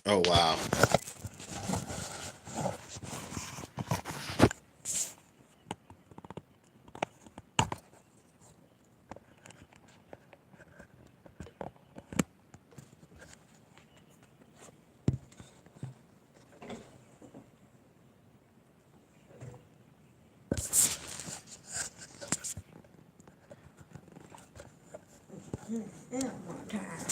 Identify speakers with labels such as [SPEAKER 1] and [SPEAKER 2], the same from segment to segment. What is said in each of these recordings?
[SPEAKER 1] Oh wow.
[SPEAKER 2] Yeah, one time.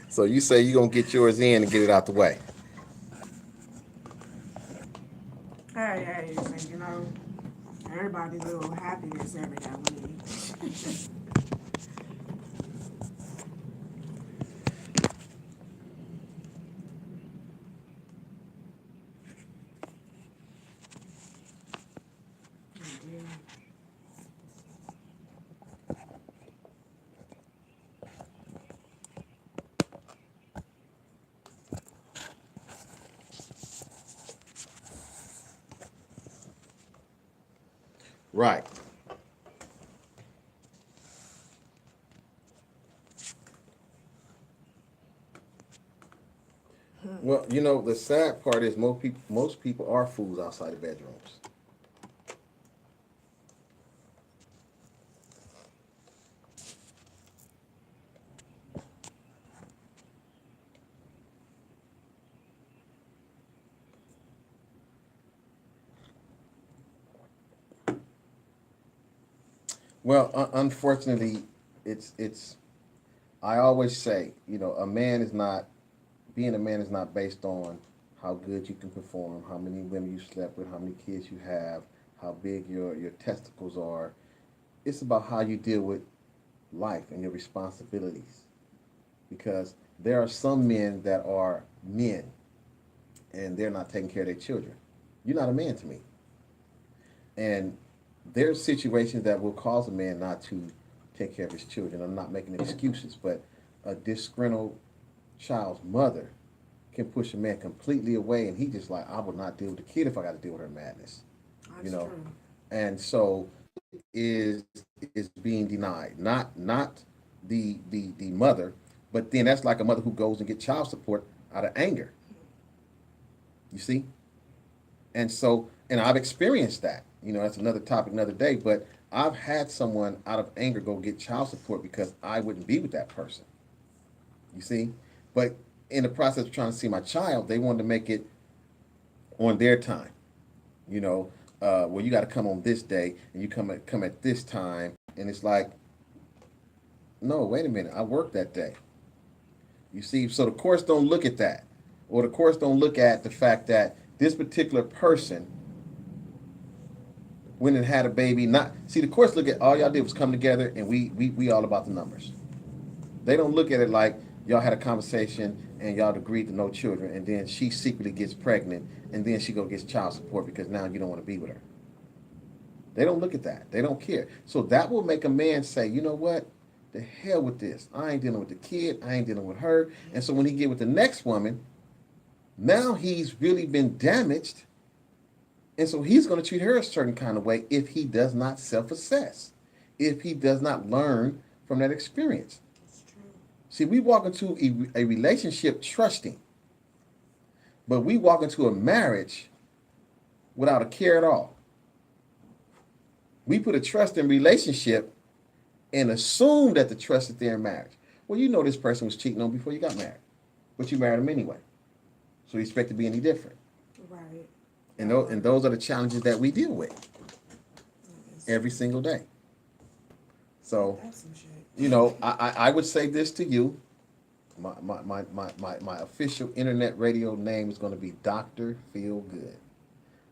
[SPEAKER 1] So you say you gonna get yours in and get it out the way.
[SPEAKER 2] Hey, hey, everybody little happiness every now and then. Yeah.
[SPEAKER 1] Right. Well, the sad part is most people are fools outside the bedrooms. Well, unfortunately, it's. I always say, a man is not being a man is not based on how good you can perform, how many women you slept with, how many kids you have, how big your testicles are. It's about how you deal with life and your responsibilities. Because there are some men that are men and they're not taking care of their children. You're not a man to me. And there's situations that will cause a man not to take care of his children. I'm not making excuses, but a disgruntled child's mother can push a man completely away, and he just like, I will not deal with the kid if I got to deal with her madness, you
[SPEAKER 2] That's
[SPEAKER 1] know.
[SPEAKER 2] true.
[SPEAKER 1] And so is being denied, not the mother, but then that's like a mother who goes and get child support out of anger. You see, and I've experienced that. That's another topic, another day. But I've had someone out of anger go get child support because I wouldn't be with that person. You see, but in the process of trying to see my child, they wanted to make it on their time. You know, well, you got to come on this day, and you come at this time, and it's like, no, wait a minute, I worked that day. You see, so the courts don't look at that, or the courts don't look at the fact that this particular person went and had a baby. Not see, the courts look at all y'all did was come together, and we all about the numbers. They don't look at it like y'all had a conversation and y'all agreed to no children, and then she secretly gets pregnant, and then she go gets child support because now you don't want to be with her. They don't look at that. They don't care. So that will make a man say, you know what? The hell with this. I ain't dealing with the kid. I ain't dealing with her. And so when he get with the next woman, now he's really been damaged. And so he's going to treat her a certain kind of way if he does not self assess, if he does not learn from that experience.
[SPEAKER 2] It's true.
[SPEAKER 1] See, we walk into a relationship trusting, but we walk into a marriage without a care at all. We put a trust in relationship and assume that the trust is there in marriage. Well, you know this person was cheating on before you got married, but you married him anyway. So you expect to be any different.
[SPEAKER 2] Right.
[SPEAKER 1] And
[SPEAKER 2] That
[SPEAKER 1] those, and
[SPEAKER 2] part.
[SPEAKER 1] those are the challenges that we deal with
[SPEAKER 2] It's
[SPEAKER 1] every
[SPEAKER 2] true.
[SPEAKER 1] single day. So,
[SPEAKER 2] That's some shit.
[SPEAKER 1] I would say this to you. My official internet radio name is going to be Dr. Feel Good.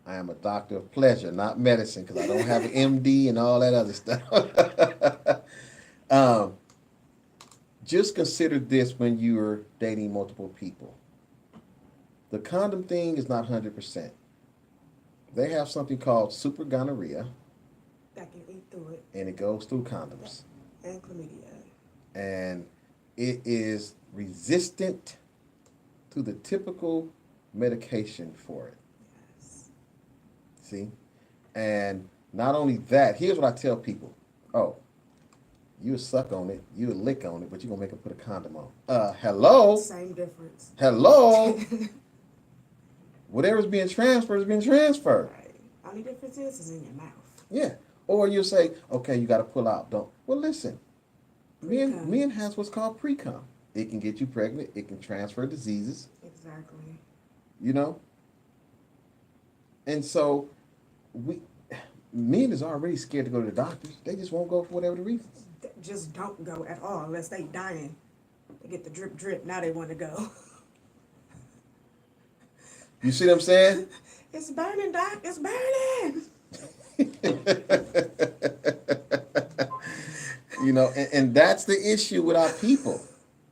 [SPEAKER 1] I am a doctor of pleasure, not medicine, because I don't have an MD and all that other stuff. um, just consider this when you're dating multiple people. The condom thing is not 100%. They have something called super gonorrhea,
[SPEAKER 2] That can eat through it.
[SPEAKER 1] and it goes through
[SPEAKER 2] Yep.
[SPEAKER 1] condoms.
[SPEAKER 2] And chlamydia.
[SPEAKER 1] And it is resistant to the typical medication for it.
[SPEAKER 2] Yes.
[SPEAKER 1] See? And not only that, here's what I tell people. Oh, You would suck on it, you would lick on it, but you're gonna make her put a condom on. Hello?
[SPEAKER 2] Same difference.
[SPEAKER 1] Hello? Whatever's being transferred is being transferred.
[SPEAKER 2] Right. Only difference is in your mouth.
[SPEAKER 1] Yeah. Or you say, okay, you gotta pull out. Don't well listen.
[SPEAKER 2] Pre-cum.
[SPEAKER 1] Men has what's called pre-cum. It can get you pregnant, it can transfer diseases,
[SPEAKER 2] Exactly.
[SPEAKER 1] you know? And so men is already scared to go to the doctors. They just won't go for whatever the reasons.
[SPEAKER 2] Just don't go at all unless they dying. They get the drip drip. Now they want to go.
[SPEAKER 1] You see what I'm saying?
[SPEAKER 2] It's burning, Doc. It's burning.
[SPEAKER 1] You know, and that's the issue with our people.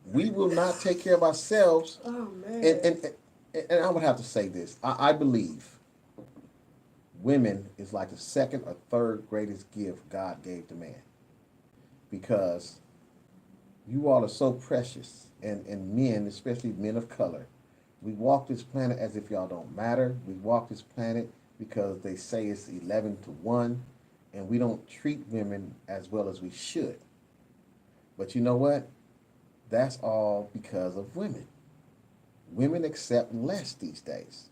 [SPEAKER 1] We will not take care of ourselves.
[SPEAKER 2] Oh man.
[SPEAKER 1] And I would have to say this. I believe women is like the second or third greatest gift God gave to man. Because you all are so precious. And men, especially men of color, we walk this planet as if y'all don't matter. We walk this planet because they say it's 11-1, and we don't treat women as well as we should. But you know what? That's all because of women. Women accept less these days.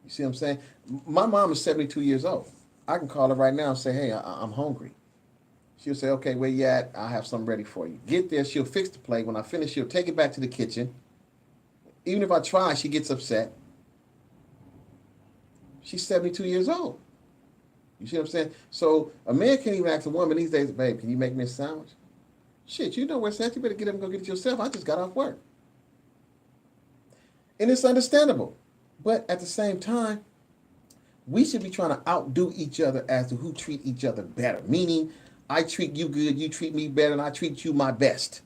[SPEAKER 1] You see what I'm saying? My mom is 72 years old. I can call her right now and say, hey, I'm hungry. She'll say, okay, where you at? I'll have something ready for you. Get there, she'll fix the plate. When I finish, she'll take it back to the kitchen. Even if I try, she gets upset. She's 72 years old. You see what I'm saying? So a man can't even ask a woman these days, babe, can you make me a sandwich? Shit, you know where it's at. You better get up and go get it yourself. I just got off work. And it's understandable. But at the same time, we should be trying to outdo each other as to who treat each other better. Meaning, I treat you good, you treat me better, and I treat you my best.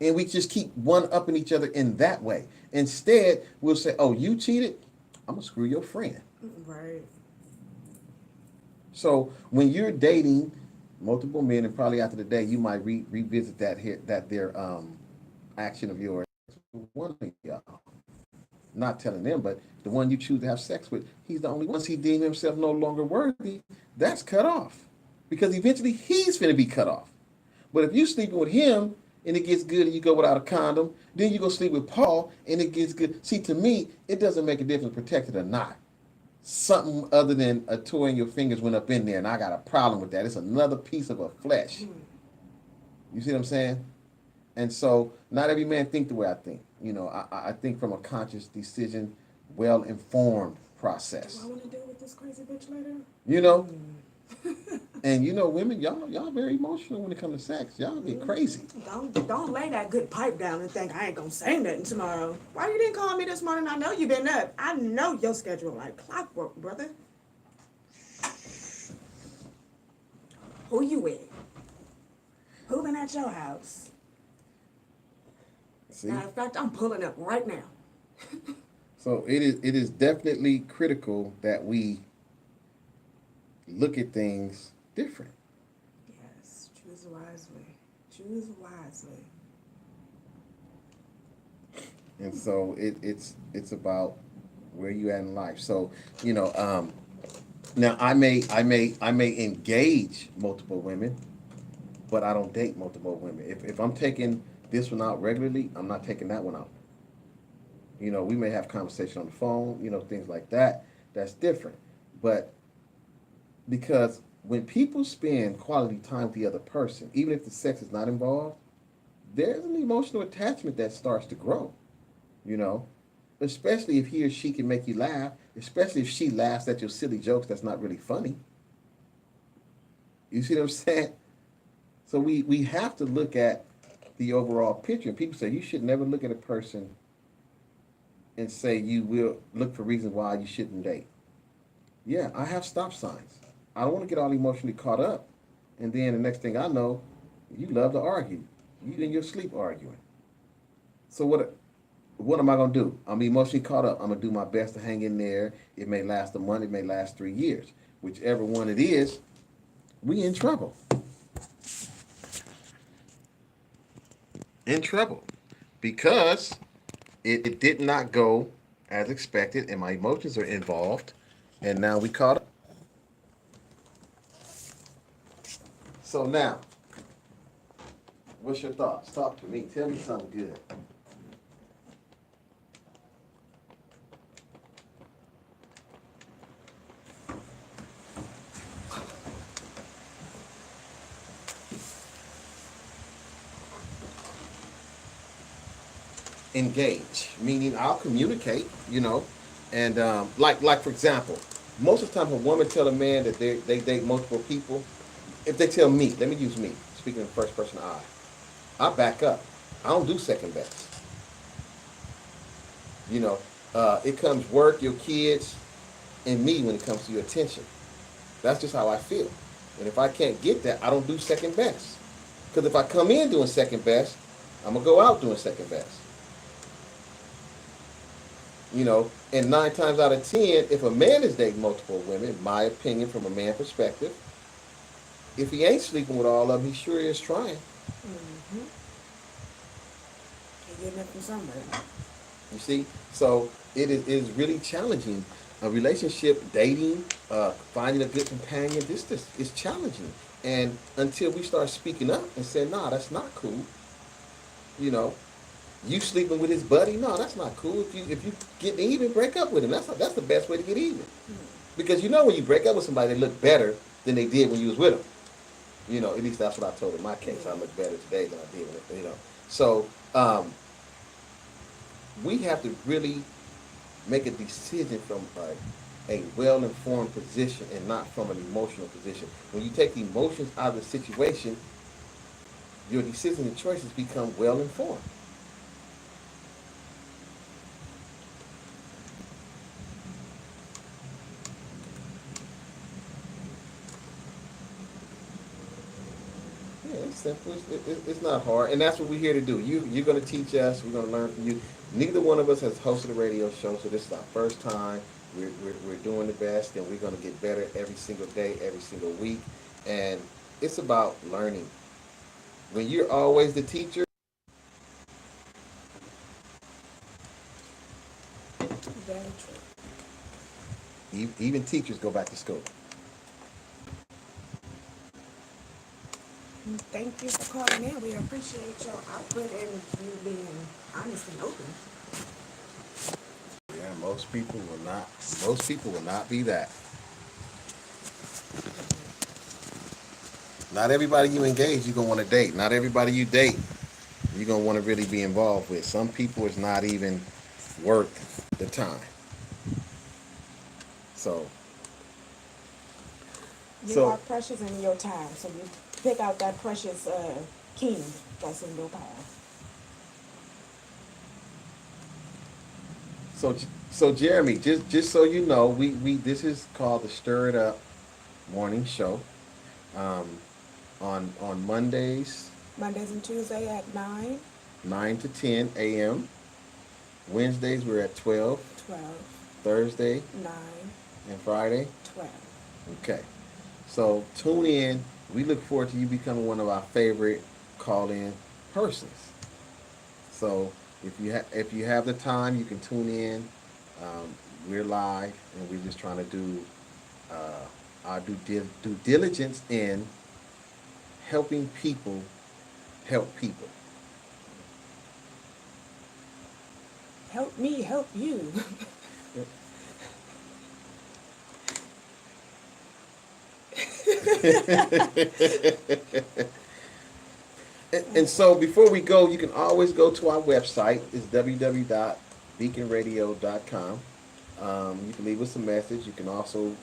[SPEAKER 1] And we just keep one-upping each other in that way. Instead, we'll say, oh, you cheated? I'm going to screw your friend.
[SPEAKER 2] Right.
[SPEAKER 1] So when you're dating multiple men, and probably after the day, you might revisit their action of yours. One of y'all. Not telling them, but the one you choose to have sex with, he's the only one. Once he deems himself no longer worthy, that's cut off. Because eventually he's going to be cut off. But if you sleeping with him and it gets good and you go without a condom, then you go sleep with Paul and it gets good. See, to me, it doesn't make a difference protected or not. Something other than a toe in your fingers went up in there, and I got a problem with that. It's another piece of a flesh. You see what I'm saying? And so not every man think the way I think. You know, I think from a conscious decision, well-informed process.
[SPEAKER 2] Do I want to deal with this crazy bitch later?
[SPEAKER 1] You know? And you know, women, y'all very emotional when it comes to sex. Y'all get crazy.
[SPEAKER 2] Don't lay that good pipe down and think I ain't gonna say nothing tomorrow. Why you didn't call me this morning? I know you been up. I know your schedule like clockwork, brother. Who you with? Who been at your house?
[SPEAKER 1] See?
[SPEAKER 2] Matter of fact, I'm pulling up right now.
[SPEAKER 1] So it is definitely critical that we look at things different.
[SPEAKER 2] Yes, choose wisely. Choose wisely.
[SPEAKER 1] And so it's about where you at in life. So, you know, now I may engage multiple women, but I don't date multiple women. If I'm taking this one out regularly, I'm not taking that one out. You know, we may have conversation on the phone, you know, things like that. That's different. But because when people spend quality time with the other person, even if the sex is not involved, there's an emotional attachment that starts to grow, you know, especially if he or she can make you laugh, especially if she laughs at your silly jokes that's not really funny. You see what I'm saying? So we have to look at the overall picture. And people say you should never look at a person and say you will look for reasons why you shouldn't date. Yeah, I have stop signs. I don't want to get all emotionally caught up. And then the next thing I know, you love to argue. You in your sleep arguing. So what am I going to do? I'm emotionally caught up. I'm going to do my best to hang in there. It may last a month. It may last 3 years. Whichever one it is, we in trouble. In trouble. Because it did not go as expected, and my emotions are involved, and now we caught up. So now, what's your thoughts? Talk to me. Tell me something good. Engage, meaning I'll communicate, and like for example, most of the time a woman tell a man that they date multiple people. If they tell me, let me use me, speaking in first person I back up. I don't do second best. You know, it comes work, your kids, and me when it comes to your attention. That's just how I feel. And if I can't get that, I don't do second best. Because if I come in doing second best, I'm gonna go out doing second best. And 9 times out of 10, if a man is dating multiple women, my opinion from a man perspective, if he ain't sleeping with all of them, he sure is trying.
[SPEAKER 2] Mm-hmm. You're getting it from somewhere.
[SPEAKER 1] You see? So it is really challenging. A relationship, dating, finding a good companion, this is challenging. And until we start speaking up and saying, nah, that's not cool, you know, you sleeping with his buddy, no, that's not cool. If you get even, break up with him. That's the best way to get even. Because when you break up with somebody, they look better than they did when you was with them. At least that's what I told in my case. I look better today than I did when. So we have to really make a decision from a well-informed position and not from an emotional position. When you take the emotions out of the situation, your decisions and choices become well-informed. Yeah, it's simple. It's not hard, and that's what we're here to do. You're going to teach us. We're going to learn from you. Neither one of us has hosted a radio show, so this is our first time. We're doing the best, and we're going to get better every single day, every single week, and it's about learning. When you're always the teacher,
[SPEAKER 2] Very true.
[SPEAKER 1] even teachers go back to school.
[SPEAKER 2] Thank you for calling in. We appreciate your output and you being honest and open.
[SPEAKER 1] Yeah, most people will not. Most people will not be that. Not everybody you engage, you're gonna want to date. Not everybody you date, you're gonna want to really be involved with. Some people it's not even worth the time. So.
[SPEAKER 2] You are precious in your time, so you pick out that precious king that's in your pile.
[SPEAKER 1] So Jeremy, just so you know, we this is called the Stir It Up Morning Show. On Mondays.
[SPEAKER 2] Mondays and Tuesdays at 9.
[SPEAKER 1] 9 to 10 a.m. Wednesdays we're at 12.
[SPEAKER 2] 12.
[SPEAKER 1] Thursday.
[SPEAKER 2] 9.
[SPEAKER 1] And Friday.
[SPEAKER 2] 12.
[SPEAKER 1] Okay. So tune in. We look forward to you becoming one of our favorite call-in persons. So if you have the time, you can tune in. We're live, and we're just trying to do our due diligence in helping people help people.
[SPEAKER 2] Help me help you.
[SPEAKER 1] And so before we go, you can always go to our website. It's www.beaconradio.com. You can leave us a message. You can also,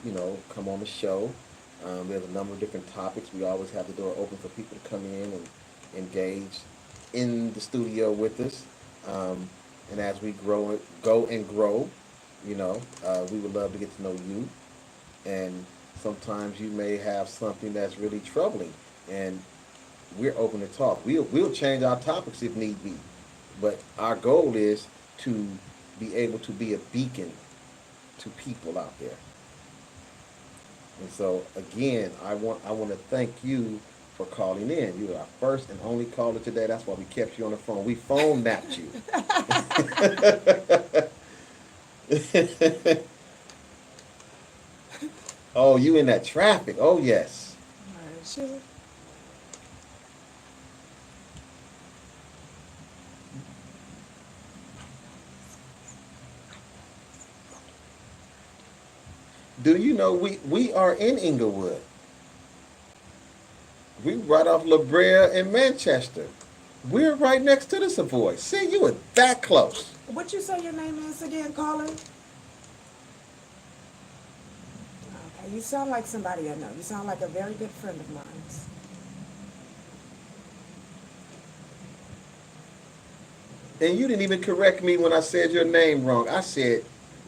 [SPEAKER 1] come on the show. There's a number of different topics. We always have the door open for people to come in and engage in the studio with us. And as we go and grow, we would love to get to know you. And sometimes you may have something that's really troubling, and we're open to talk. We'll change our topics if need be, but our goal is to be able to be a beacon to people out there. And so again, I want to thank you for calling in. You were our first and only caller today. That's why we kept you on the phone. We phone napped you. Oh, you in that traffic? Oh yes.
[SPEAKER 2] Sure.
[SPEAKER 1] Do you know we are in Inglewood? We right off La Brea in Manchester. We're right next to the Savoy. See, you were that close.
[SPEAKER 2] What you say your name is again, caller? Okay, you sound like somebody I know. You sound like a very good friend of mine.
[SPEAKER 1] And you didn't even correct me when I said your name wrong. I said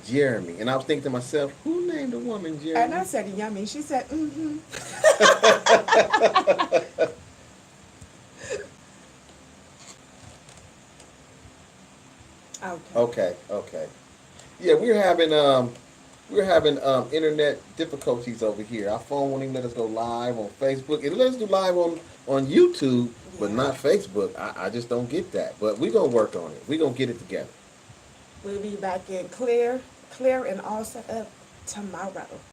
[SPEAKER 1] Jeremy. And I was thinking to myself, who named the woman Jeremy?
[SPEAKER 2] And I said yummy. She said, mm-hmm. Okay.
[SPEAKER 1] Okay. Yeah, we're having internet difficulties over here. Our phone won't even let us go live on Facebook. It let us do live on YouTube, but
[SPEAKER 2] Yeah.
[SPEAKER 1] not Facebook. I just don't get that. But we're gonna work on it. We're gonna get it together.
[SPEAKER 2] We'll be back in clear and all set up tomorrow.